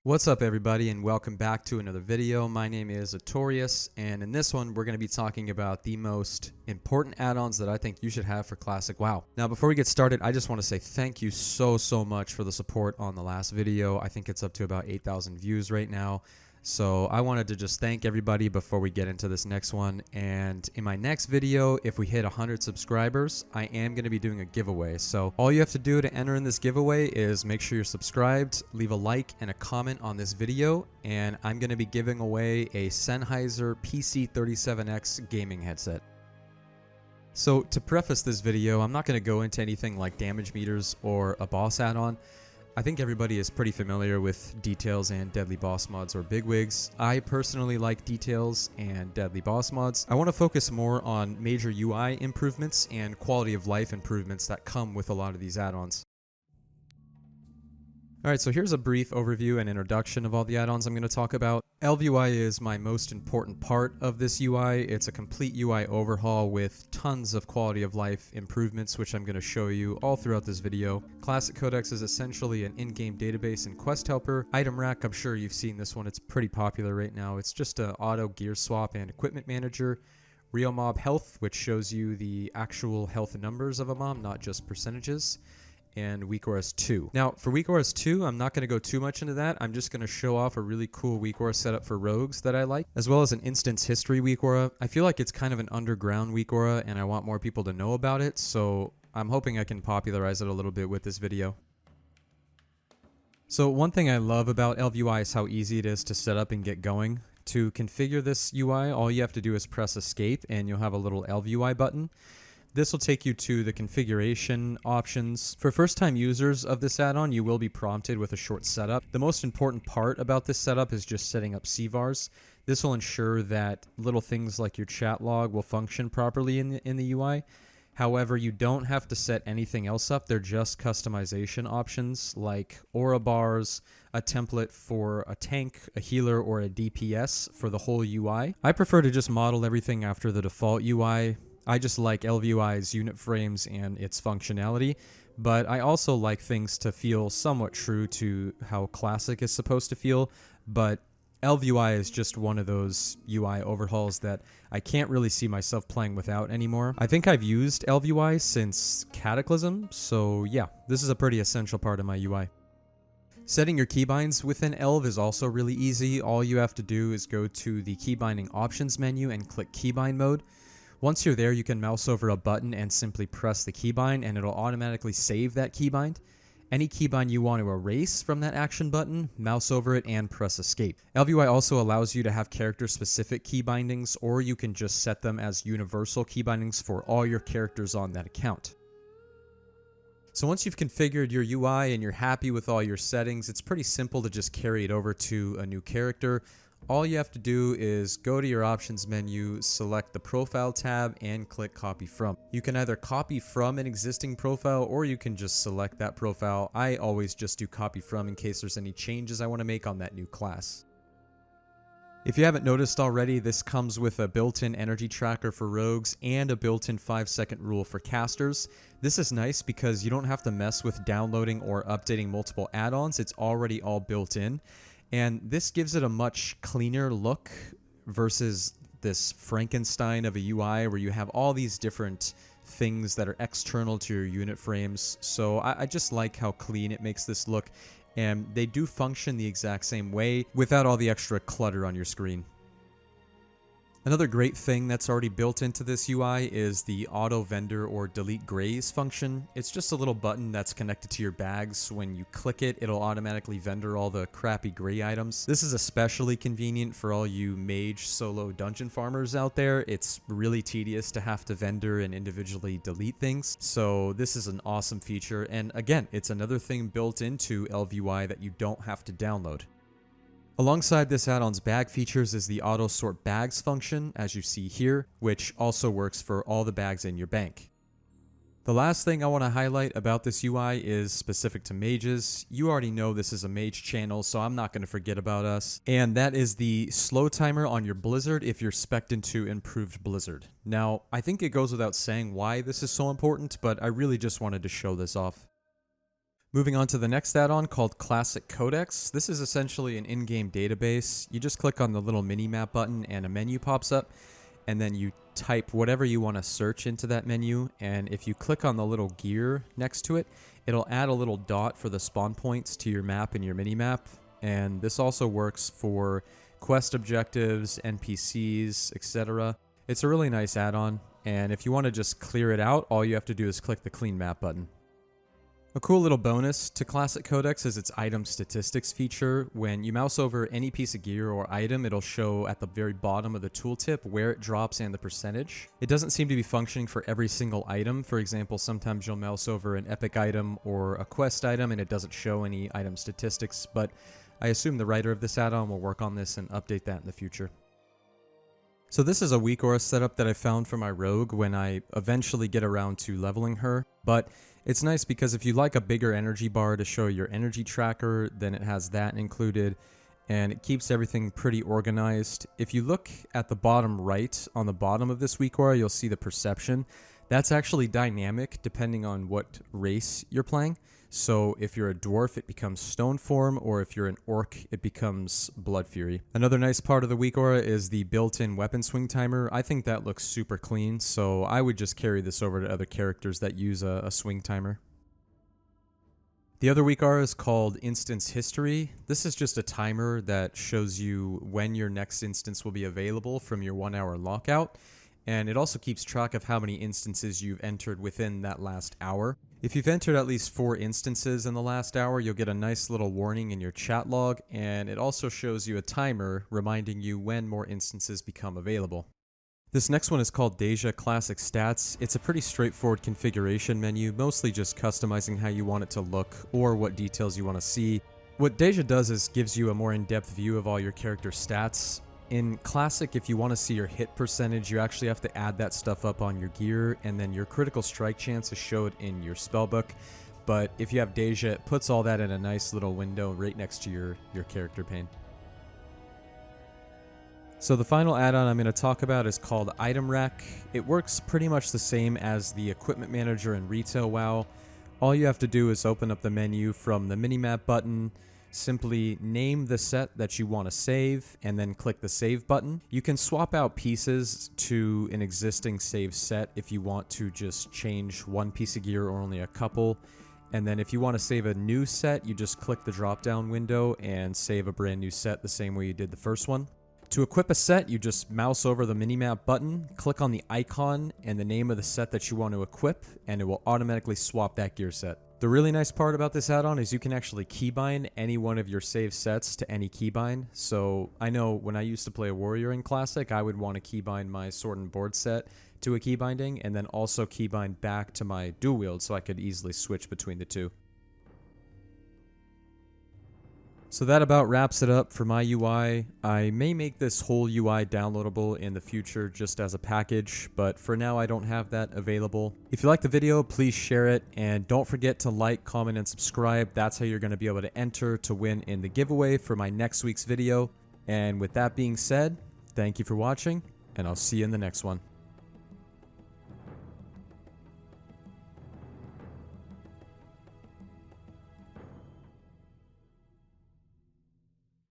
What's up everybody and welcome back to another video. My name is Atorius and in this one we're going to be talking about the most important add-ons that I think you should have for Classic WoW. Now before we get started, I just want to say thank you so much for the support on the last video. I think it's up to about 8,000 views right now. So I wanted to just thank everybody before we get into this next one. And in my next video, if we hit 100 subscribers, I am going to be doing a giveaway. So all you have to do to enter in this giveaway is make sure you're subscribed, leave a like and a comment on this video, and I'm going to be giving away a Sennheiser PC37X gaming headset. So to preface this video, I'm not going to go into anything like damage meters or a boss add-on. I think everybody is pretty familiar with details and deadly boss mods or bigwigs. I personally like details and deadly boss mods. I want to focus more on major UI improvements and quality of life improvements that come with a lot of these add-ons. Alright, so here's a brief overview and introduction of all the add-ons I'm going to talk about. ElvUI is my most important part of this UI. It's a complete UI overhaul with tons of quality of life improvements, which I'm going to show you all throughout this video. Classic Codex is essentially an in-game database and quest helper. ItemRack, I'm sure you've seen this one. It's pretty popular right now. It's just an auto gear swap and equipment manager. Real mob health, which shows you the actual health numbers of a mob, not just percentages. And WeakAura 2. Now, for WeakAura 2, I'm not going to go too much into that. I'm just going to show off a really cool WeakAura setup for rogues that I like, as well as an instance history WeakAura. I feel like it's kind of an underground WeakAura, and I want more people to know about it, so I'm hoping I can popularize it a little bit with this video. So one thing I love about ElvUI is how easy it is to set up and get going. To configure this UI, all you have to do is press escape, and you'll have a little ElvUI button. This will take you to the configuration options. For first-time users of this add-on, you will be prompted with a short setup. The most important part about this setup is just setting up CVARs. This will ensure that little things like your chat log will function properly in the UI. However, you don't have to set anything else up. They're just customization options like aura bars, a template for a tank, a healer, or a DPS for the whole UI. I prefer to just model everything after the default UI. I just like ElvUI's unit frames and its functionality, but I also like things to feel somewhat true to how Classic is supposed to feel, but ElvUI is just one of those UI overhauls that I can't really see myself playing without anymore. I think I've used ElvUI since Cataclysm, so yeah, this is a pretty essential part of my UI. Setting your keybinds within Elv is also really easy. All you have to do is go to the keybinding options menu and click keybind mode. Once you're there, you can mouse over a button and simply press the keybind and it'll automatically save that keybind. Any keybind you want to erase from that action button, mouse over it and press escape. ElvUI also allows you to have character-specific keybindings, or you can just set them as universal keybindings for all your characters on that account. So once you've configured your UI and you're happy with all your settings, it's pretty simple to just carry it over to a new character. All you have to do is go to your options menu, select the profile tab, and click copy from. You can either copy from an existing profile or you can just select that profile. I always just do copy from in case there's any changes I want to make on that new class. If you haven't noticed already, this comes with a built-in energy tracker for rogues and a built-in 5-second rule for casters. This is nice because you don't have to mess with downloading or updating multiple add-ons. It's already all built in. And this gives it a much cleaner look versus this Frankenstein of a UI where you have all these different things that are external to your unit frames. So I just like how clean it makes this look. And they do function the exact same way without all the extra clutter on your screen. Another great thing that's already built into this UI is the auto vendor or delete grays function. It's just a little button that's connected to your bags. When you click it, it'll automatically vendor all the crappy gray items. This is especially convenient for all you mage solo dungeon farmers out there. It's really tedious to have to vendor and individually delete things. So this is an awesome feature. And again, it's another thing built into ElvUI that you don't have to download. Alongside this add-on's bag features is the auto sort bags function, as you see here, which also works for all the bags in your bank. The last thing I want to highlight about this UI is specific to mages. You already know this is a mage channel, so I'm not going to forget about us. And that is the slow timer on your Blizzard if you're spec'd into improved Blizzard. Now, I think it goes without saying why this is so important, but I really just wanted to show this off. Moving on to the next add-on called Classic Codex. This is essentially an in-game database. You just click on the little mini-map button and a menu pops up, and then you type whatever you want to search into that menu, and if you click on the little gear next to it, it'll add a little dot for the spawn points to your map and your mini-map, and this also works for quest objectives, NPCs, etc. It's a really nice add-on, and if you want to just clear it out, all you have to do is click the Clean Map button. A cool little bonus to Classic Codex is its item statistics feature. When you mouse over any piece of gear or item, it'll show at the very bottom of the tooltip where it drops and the percentage. It doesn't seem to be functioning for every single item. For example, sometimes you'll mouse over an epic item or a quest item and it doesn't show any item statistics, but I assume the writer of this add-on will work on this and update that in the future. So this is a WeakAura setup that I found for my rogue when I eventually get around to leveling her, but it's nice because if you like a bigger energy bar to show your energy tracker, then it has that included, and it keeps everything pretty organized. If you look at the bottom right, on the bottom of this WeakAura, you'll see the perception. That's actually dynamic depending on what race you're playing. So if you're a dwarf, it becomes stone form, or if you're an orc, it becomes blood fury. Another nice part of the WeakAura is the built-in weapon swing timer. I think that looks super clean, so I would just carry this over to other characters that use a swing timer. The other WeakAura is called Instance History. This is just a timer that shows you when your next instance will be available from your 1-hour lockout, and it also keeps track of how many instances you've entered within that last hour. If you've entered at least 4 instances in the last hour, you'll get a nice little warning in your chat log, and it also shows you a timer reminding you when more instances become available. This next one is called Deja Classic Stats. It's a pretty straightforward configuration menu, mostly just customizing how you want it to look or what details you want to see. What Deja does is gives you a more in-depth view of all your character's stats. In Classic, if you want to see your hit percentage, you actually have to add that stuff up on your gear, and then your critical strike chance is showed in your spellbook. But if you have Deja, it puts all that in a nice little window right next to your character pane. So the final add-on I'm going to talk about is called ItemRack. It works pretty much the same as the Equipment Manager in Retail WoW. All you have to do is open up the menu from the minimap button, simply name the set that you want to save, and then click the save button. You can swap out pieces to an existing save set if you want to just change one piece of gear or only a couple. And then if you want to save a new set, you just click the drop down window and save a brand new set the same way you did the first one. To equip a set, you just mouse over the minimap button, click on the icon and the name of the set that you want to equip, and it will automatically swap that gear set. The really nice part about this add-on is you can actually keybind any one of your saved sets to any keybind. So I know when I used to play a warrior in Classic, I would want to keybind my sword and board set to a keybinding, and then also keybind back to my dual wield so I could easily switch between the two. So that about wraps it up for my UI. I may make this whole UI downloadable in the future just as a package, but for now I don't have that available. If you like the video, please share it, and don't forget to like, comment, and subscribe. That's how you're going to be able to enter to win in the giveaway for my next week's video. And with that being said, thank you for watching, and I'll see you in the next one.